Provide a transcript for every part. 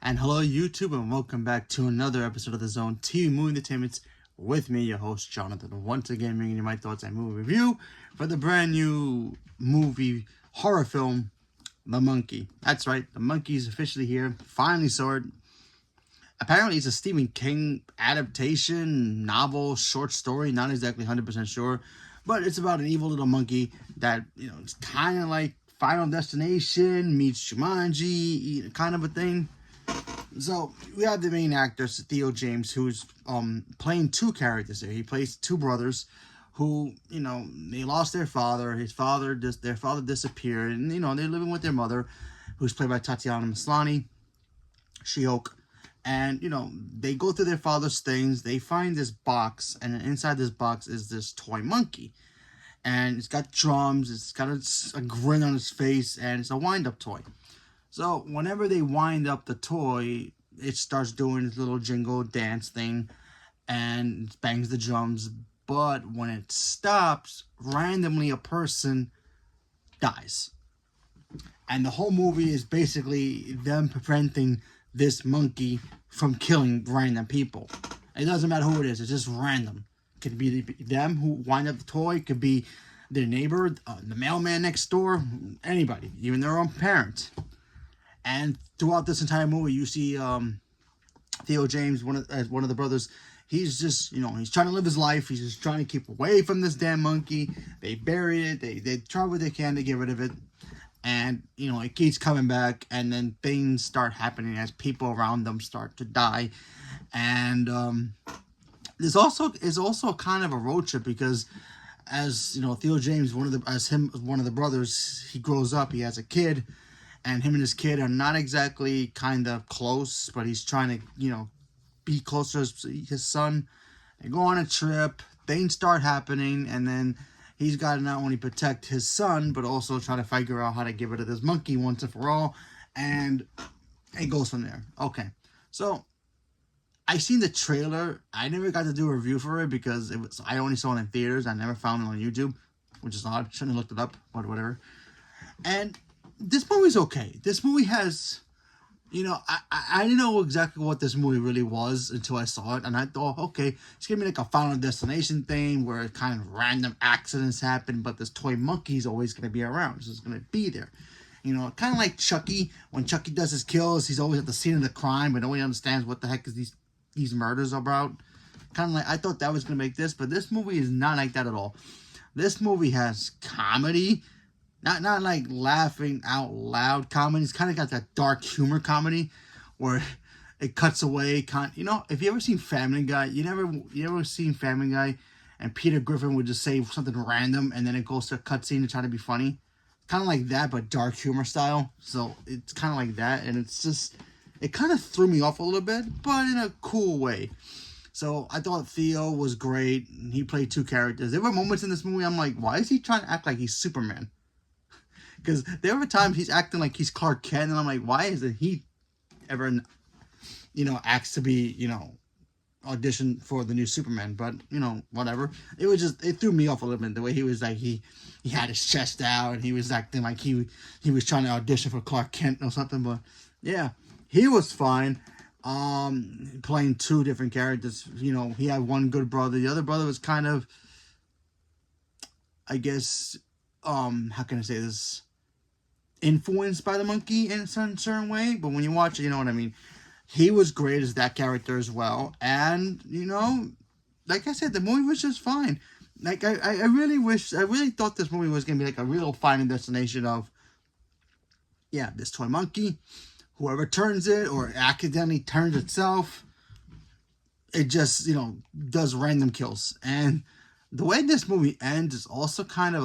And hello YouTube, and welcome back to another episode of the Zone TV Movie Entertainment with me, your host Jonathan. Once again bringing you my thoughts and movie review for the brand new movie horror film, The Monkey. That's right, The Monkey is officially here. Finally saw it. Apparently it's a Stephen King adaptation, novel, short story, not exactly 100% sure. But it's about an evil little monkey that, it's kind of like Final Destination meets Jumanji, kind of a thing. So we have the main actor Theo James, who's playing two characters here. He plays two brothers who, they lost their father. Their father disappeared, and they're living with their mother, who's played by Tatiana Maslany, She-Hulk. And they go through their father's things. They find this box, and inside this box is this toy monkey, and it's got drums. It's got a grin on his face, and it's a wind-up toy. So whenever they wind up the toy, it starts doing this little jingle dance thing and it bangs the drums. But when it stops, randomly a person dies. And the whole movie is basically them preventing this monkey from killing random people. It doesn't matter who it is, it's just random. It could be them who wind up the toy, it could be their neighbor, the mailman next door, anybody, even their own parent. And throughout this entire movie, you see Theo James, as one of the brothers. He's just, he's trying to live his life. He's just trying to keep away from this damn monkey. They bury it. They try what they can to get rid of it. And, it keeps coming back. And then things start happening as people around them start to die. And there's also kind of a road trip because, as Theo James, one of the brothers, he grows up. He has a kid. And him and his kid are not exactly kind of close, but he's trying to, be closer to his son. They go on a trip, things start happening, and then he's got to not only protect his son, but also try to figure out how to get rid of this monkey once and for all, and it goes from there. Okay, so I seen the trailer. I never got to do a review for it because I only saw it in theaters. I never found it on YouTube, which is odd. Shouldn't have looked it up, but whatever. And this movie's okay. This movie has, I didn't know exactly what this movie really was until I saw it. And I thought, okay, it's going to be like a Final Destination thing where kind of random accidents happen, but this toy monkey's always going to be around. So it's going to be there. Kind of like Chucky. When Chucky does his kills, he's always at the scene of the crime, but nobody understands what the heck is these murders about. Kind of like, I thought that was going to make this, but this movie is not like that at all. This movie has comedy. Not like laughing out loud comedy. It's kind of got that dark humor comedy where it cuts away. If you ever seen Family Guy, you ever seen Family Guy and Peter Griffin would just say something random and then it goes to a cutscene to try to be funny. Kind of like that, but dark humor style. So it's kind of like that, and it kind of threw me off a little bit, but in a cool way. So I thought Theo was great. He played two characters. There were moments in this movie I'm like, why is he trying to act like he's Superman? Because there were times he's acting like he's Clark Kent, and I'm like, why isn't he ever, asked to be, audition for the new Superman? But, whatever. It threw me off a little bit, the way he was like, he had his chest out, and he was acting like he was trying to audition for Clark Kent or something. But, yeah, he was fine. Playing two different characters. He had one good brother. The other brother was kind of, I guess, how can I say this? Influenced by the monkey in a certain way, but when you watch it, you know what I mean. He was great as that character as well, and like I said, the movie was just fine. Like I really thought this movie was gonna be like a real Final Destination of, this toy monkey, whoever turns it or accidentally turns itself, it just does random kills. And the way this movie ends is also kind of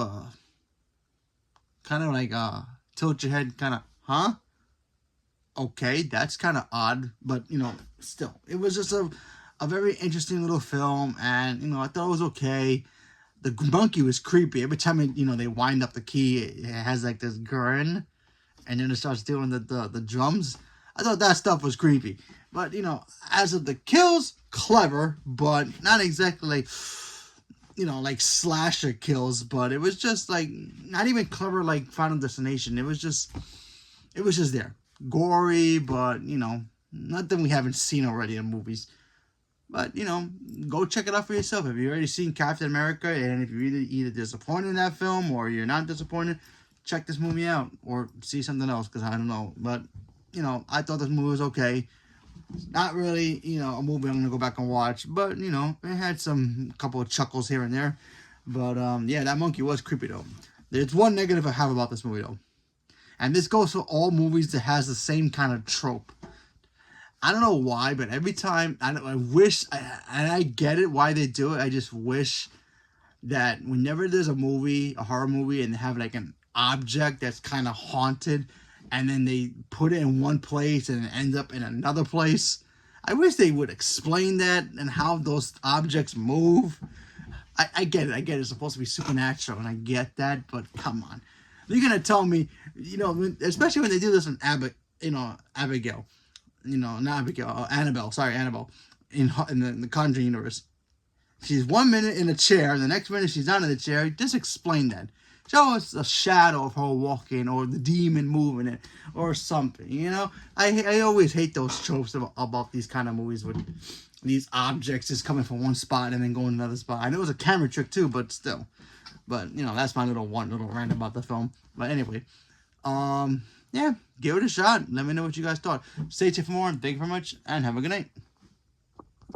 like tilt your head, kind of, huh? Okay, that's kind of odd, but, still. It was just a very interesting little film, and, I thought it was okay. The monkey was creepy. Every time, they wind up the key, it has, like, this grin, and then it starts doing the drums. I thought that stuff was creepy. But, as of the kills, clever, but not exactly, like, like slasher kills, but it was just like not even clever like Final Destination. It was just there. Gory, but Nothing we haven't seen already in movies. But, you know, go check it out for yourself. If you've already seen Captain America, and if you're either disappointed in that film or you're not disappointed, check this movie out or see something else, because I don't know. But, you know, I thought this movie was okay. Not really, you know, a movie I'm going to go back and watch. But, you know, it had some couple of chuckles here and there. But, yeah, that monkey was creepy, though. There's one negative I have about this movie, though. And this goes for all movies that has the same kind of trope. I don't know why, but every time, I wish, and I get it why they do it, I just wish that whenever there's a movie, a horror movie, and they have like an object that's kind of haunted, and then they put it in one place and it ends up in another place, I wish they would explain that and how those objects move. I get it, it's supposed to be supernatural, and I get that, but come on. You're going to tell me, you know, especially when they do this in Abigail. You know, not Abigail, Annabelle. Sorry, Annabelle. In the Conjuring universe. She's 1 minute in a chair, and the next minute she's not in the chair. Just explain that. Show us a shadow of her walking, or the demon moving it, or something, you know? I always hate those tropes about these kind of movies with these objects just coming from one spot and then going to another spot. I know it was a camera trick too, but still. But, you know, that's my little rant about the film. But anyway, yeah, give it a shot. Let me know what you guys thought. Stay tuned for more. Thank you very much, and have a good night.